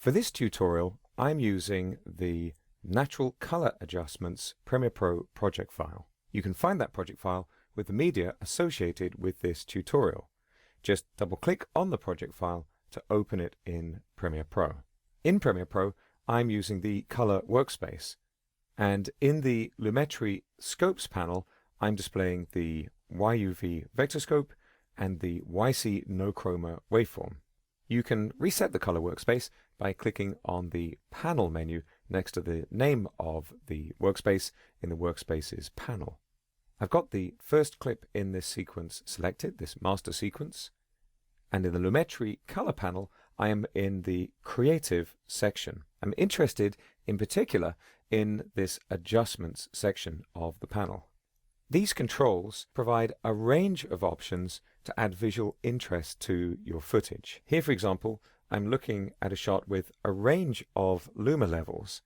For this tutorial, I'm using the Natural Color Adjustments Premiere Pro project file. You can find that project file with the media associated with this tutorial. Just double-click on the project file to open it in Premiere Pro. In Premiere Pro, I'm using the Color workspace, and in the Lumetri Scopes panel, I'm displaying the YUV vector scope and the YC no chroma waveform. You can reset the color workspace by clicking on the panel menu next to the name of the workspace in the workspaces panel. I've got the first clip in this sequence selected, this master sequence, and in the Lumetri color panel I am in the creative section. I'm interested in particular in this adjustments section of the panel. These controls provide a range of options to add visual interest to your footage. Here, for example, I'm looking at a shot with a range of luma levels,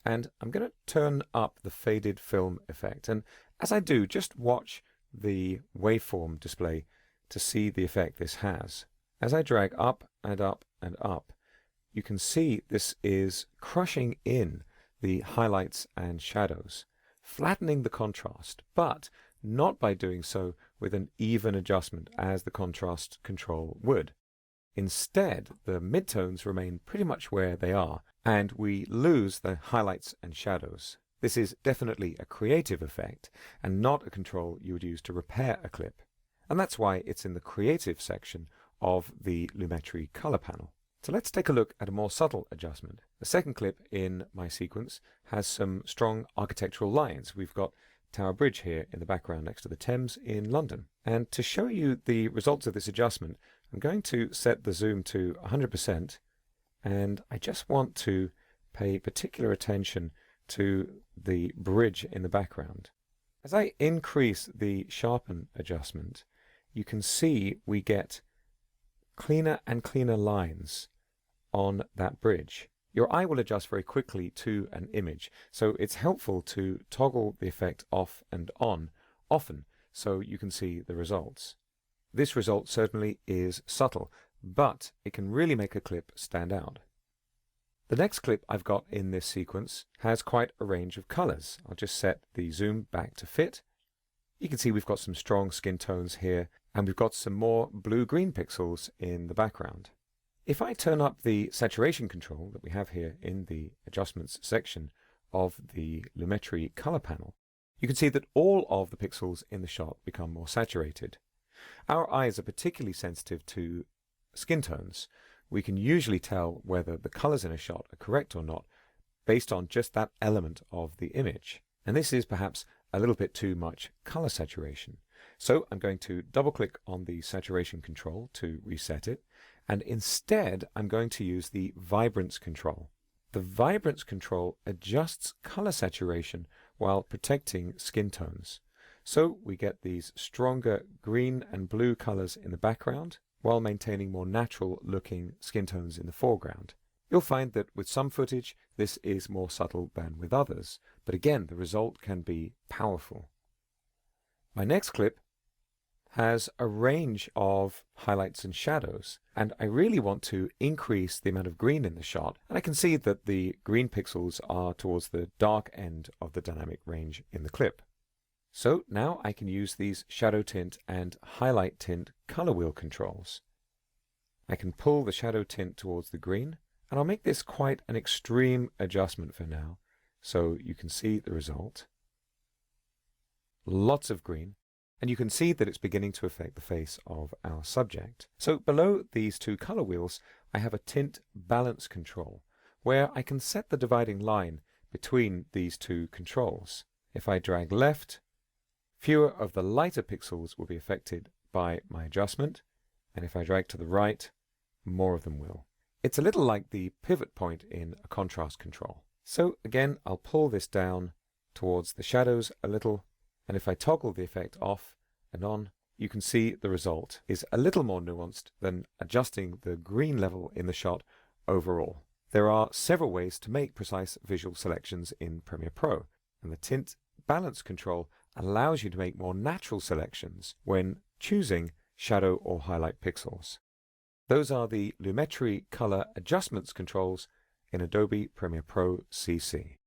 and I'm going to turn up the faded film effect. And as I do, just watch the waveform display to see the effect this has. As I drag up and up and up, you can see this is crushing in the highlights and shadows, flattening the contrast, but not by doing so with an even adjustment as the contrast control would. Instead, the midtones remain pretty much where they are, and we lose the highlights and shadows. This is definitely a creative effect, and not a control you would use to repair a clip. And that's why it's in the creative section of the Lumetri color panel. So let's take a look at a more subtle adjustment. The second clip in my sequence has some strong architectural lines. We've got Tower Bridge here in the background next to the Thames in London. And to show you the results of this adjustment, I'm going to set the zoom to 100%, and I just want to pay particular attention to the bridge in the background. As I increase the sharpen adjustment, you can see we get cleaner and cleaner lines on that bridge. Your eye will adjust very quickly to an image, so it's helpful to toggle the effect off and on often so you can see the results. This result certainly is subtle, but it can really make a clip stand out. The next clip I've got in this sequence has quite a range of colors. I'll just set the zoom back to fit. You can see we've got some strong skin tones here, and we've got some more blue-green pixels in the background. If I turn up the saturation control that we have here in the adjustments section of the Lumetri color panel, you can see that all of the pixels in the shot become more saturated. Our eyes are particularly sensitive to skin tones. We can usually tell whether the colors in a shot are correct or not based on just that element of the image. And this is perhaps a little bit too much color saturation. So I'm going to double click on the saturation control to reset it, and instead I'm going to use the Vibrance control. The Vibrance control adjusts color saturation while protecting skin tones. So we get these stronger green and blue colors in the background while maintaining more natural looking skin tones in the foreground. You'll find that with some footage this is more subtle than with others, but again the result can be powerful. My next clip has a range of highlights and shadows, and I really want to increase the amount of green in the shot, and I can see that the green pixels are towards the dark end of the dynamic range in the clip. So now I can use these shadow tint and highlight tint color wheel controls. I can pull the shadow tint towards the green, and I'll make this quite an extreme adjustment for now, so you can see the result. Lots of green, and you can see that it's beginning to affect the face of our subject. So below these two color wheels, I have a tint balance control, where I can set the dividing line between these two controls. If I drag left, fewer of the lighter pixels will be affected by my adjustment, and if I drag to the right, more of them will. It's a little like the pivot point in a contrast control. So again, I'll pull this down towards the shadows a little, and if I toggle the effect off and on, you can see the result is a little more nuanced than adjusting the green level in the shot overall. There are several ways to make precise visual selections in Premiere Pro, and the tint balance control allows you to make more natural selections when choosing shadow or highlight pixels. Those are the Lumetri Color Adjustments controls in Adobe Premiere Pro CC.